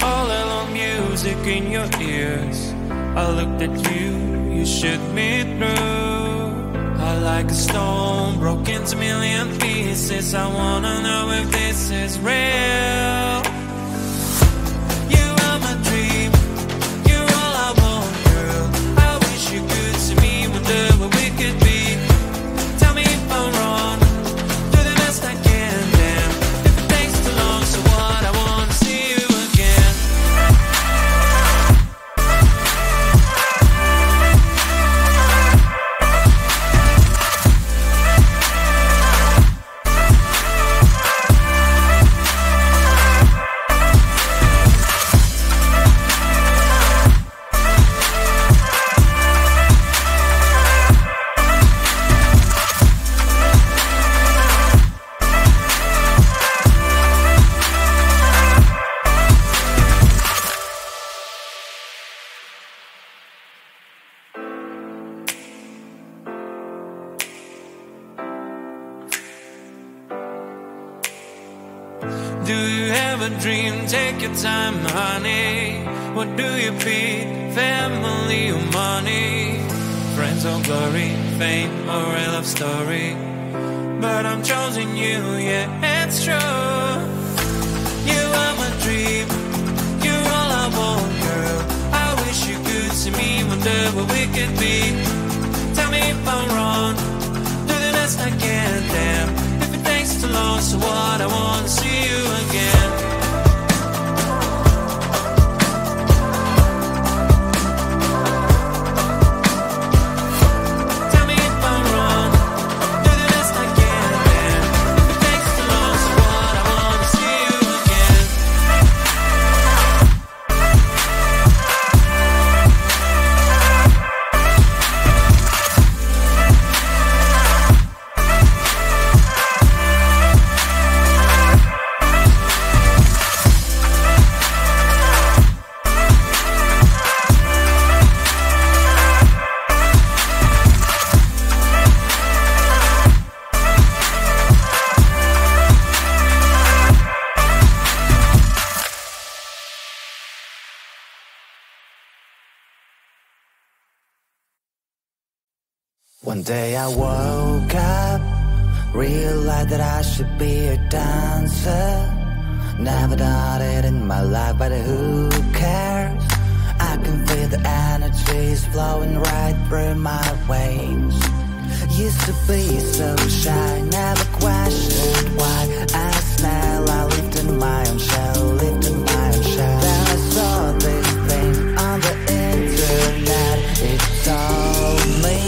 all alone music in your ears. I looked at you, you shook me through. I like a stone, broke into million pieces. I wanna know if this is real. You are my dream, you're all I want, girl. I wish you could see me, wonder what we could be. Tell me if I'm wrong, do the best I can, damn. If it takes too long, so what, I wanna see you again. Do you have a dream? Take your time, honey. What do you beat? Family or money? Friends or glory? Fame or a love story? But I'm choosing you, yeah, it's true. You are my dream, you're all I want, girl. I wish you could see me, wonder what we could be. Tell me if I'm wrong, do the best I can, damn. If it takes too long, so what, I wanna see you again. Tell me if I'm wrong, do the best I can, damn. If it takes too long, so what, I wanna see you again. One day I woke up, realized that I should be a dancer. Never done it in my life, but who cares? I can feel the energies flowing right through my veins. Used to be so shy, never questioned why. As now I lived in my own shell, lived in my own shell. Then I saw this thing on the internet. It told me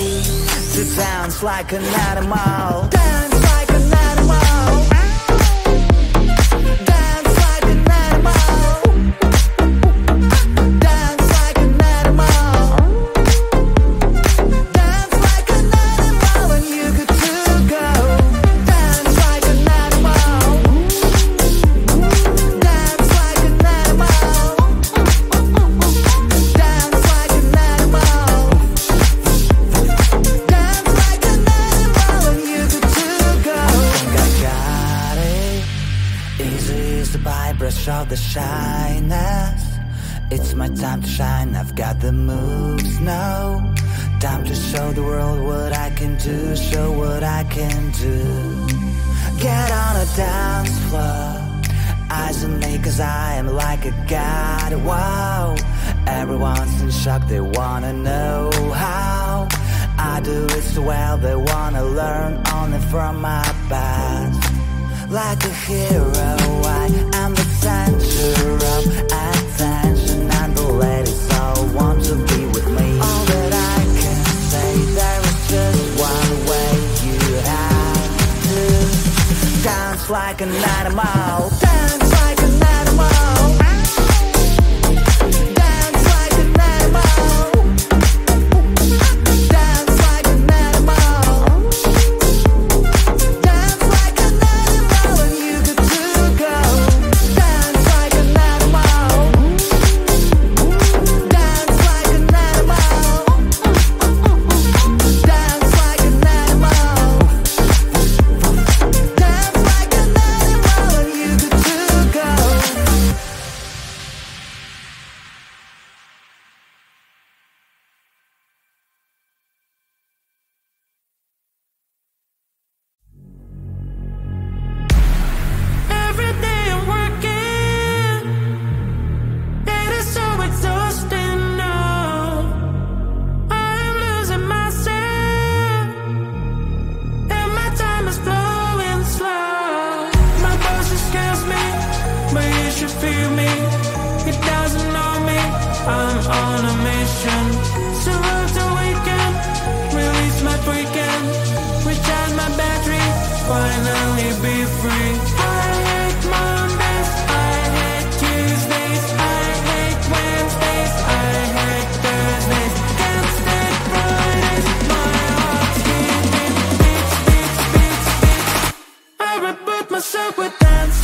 to dance like an animal. Dance like an animal. Dance like an animal. Dance like an animal. Dance like an animal when you get to go. Dance like an animal. Dance like an animal. Dance like an animal. Dance like an animal when you get to go. I think I got it. Easy is the brush of the shyness. It's my time to shine, I've got the moves now. Time to show the world what I can do, show what I can do. Get on a dance floor, eyes on me cause I am like a god, wow. Everyone's in shock, they wanna know how I do it so well, they wanna learn only from my past. Like a hero, I am the center of attention, and the ladies all want to be with me. All that I can say, there is just one way. You have to dance like an animal. Dance like an animal. Dance like an animal. Dance like an animal. Dance like an animal when you get to go. Dance like an animal. Dance like an animal. Dance like an animal. Dance like an animal when you feel me, it doesn't know me. I'm on a mission, so to weekend, release my weekend, recharge my battery, finally be free. I hate Mondays, I hate Tuesdays, I hate Wednesdays, I hate Thursdays, can't stand Fridays, my heart's beating, beats, beats, beats, beats. I reboot myself with dance.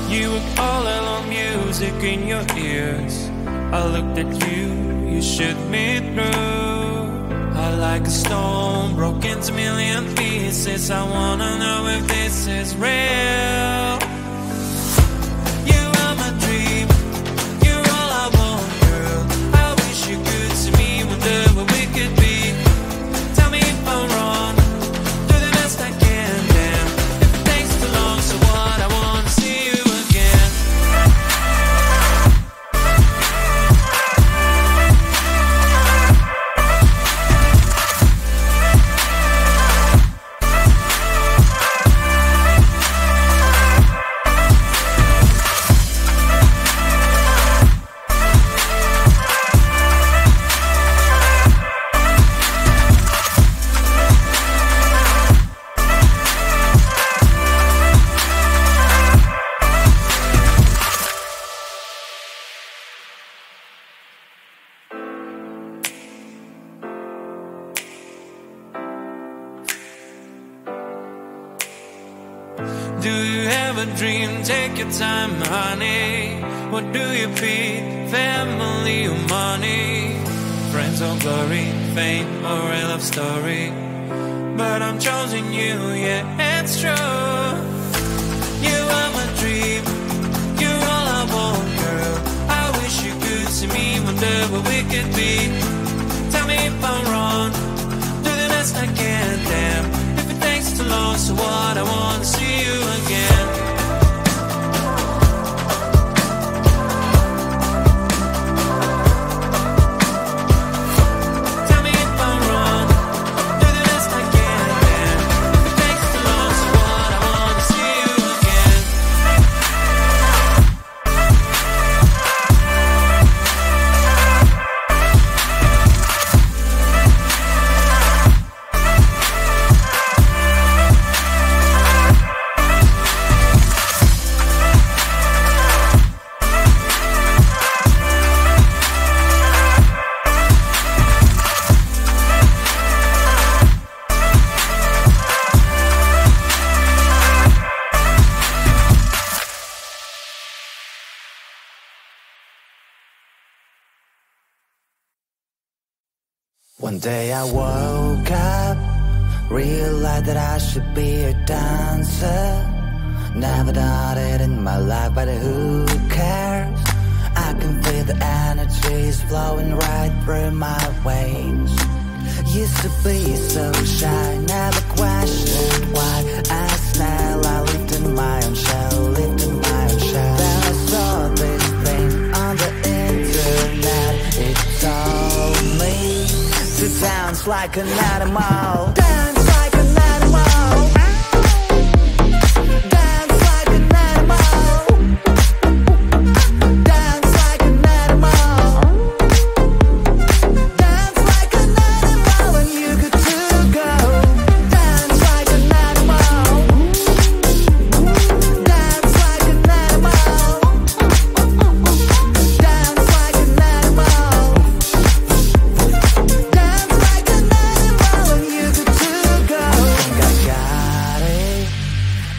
You with all alone music in your ears. I looked at you, you shook me through. I like a stone, broke into million pieces. I wanna know if this is real. You are my dream, you're all I want, girl. I wish you could see me, wonder what we could be. Tell me if I'm wrong, do the best I can, damn. If it takes too long, so what, I wanna see you again. Do you have a dream? Take your time, honey. What do you feed? Family or money? Friends or glory? Fame or a love story? But I'm choosing you, yeah, it's true. You are my dream, you're all I want, girl. I wish you could see me, wonder what we could be. Tell me if I'm wrong, do the best I can, damn. If it takes too long, so what, I wanna see you again. Tell me if I'm wrong, do the best I can, damn. If it takes too long, so what, I wanna see you again. One day I woke up, realized that I should be a dancer. Never done it in my life, but who cares? I can feel the energies flowing right through my veins. Used to be so shy, never questioned why. As now I lived in my own shell, lived in my own shell. Then I saw this thing on the internet. It told me to dance like an animal. Dance like an animal. Dance like an animal. Dance like an animal. Dance like an animal when you get to go. Dance like an animal. Dance like an animal. Dance like an animal. Dance like an animal when you get to go. I think I got it.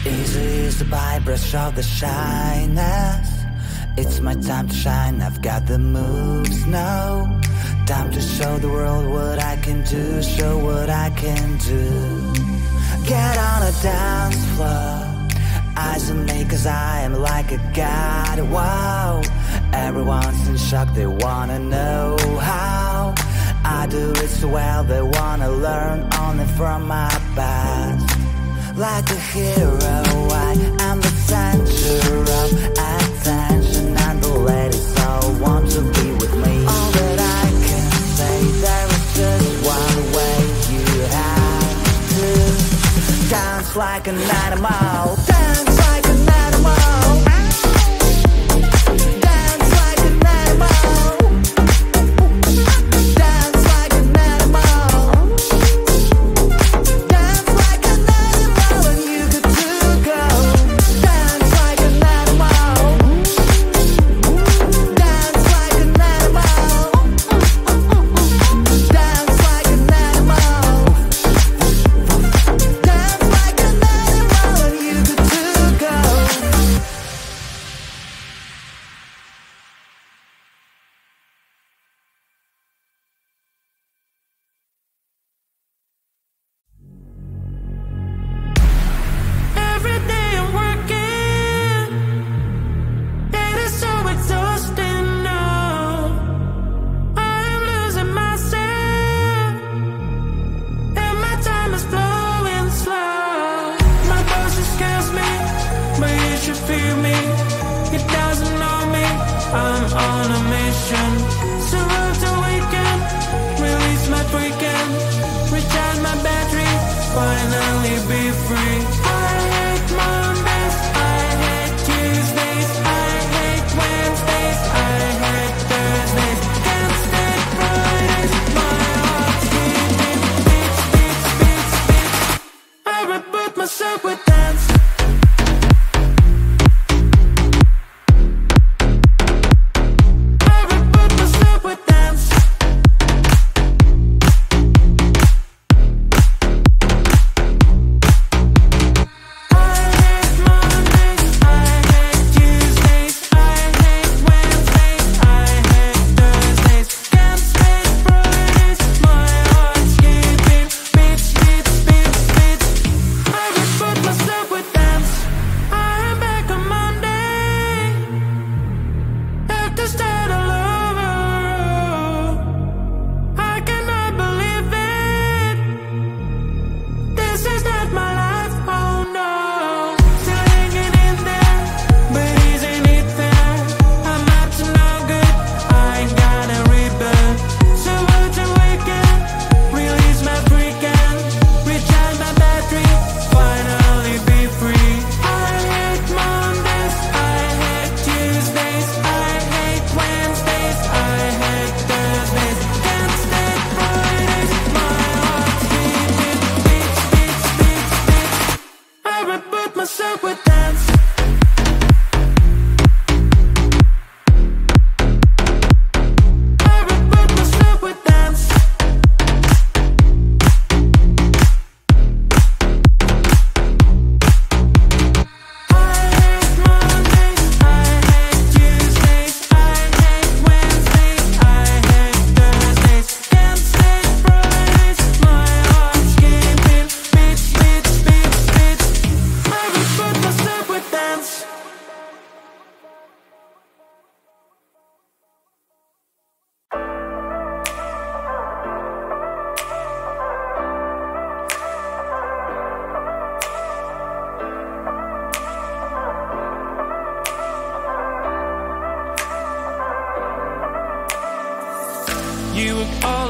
Easy is the brush of the shyness. It's my time to shine, I've got the moves now. Time to show the world what I can do, show what I can do. Get on a dance floor, eyes on me cause I am like a god, wow. Everyone's in shock, they wanna know how I do it so well, they wanna learn only from my past. Like a hero, I am the center of attention, and the ladies all want to be with me. All that I can say, there is just one way. You have to dance like an animal. Dance like an animal. Dance like an animal. Dance like an animal. Dance like an animal when you get to go. Dance like an animal. You were all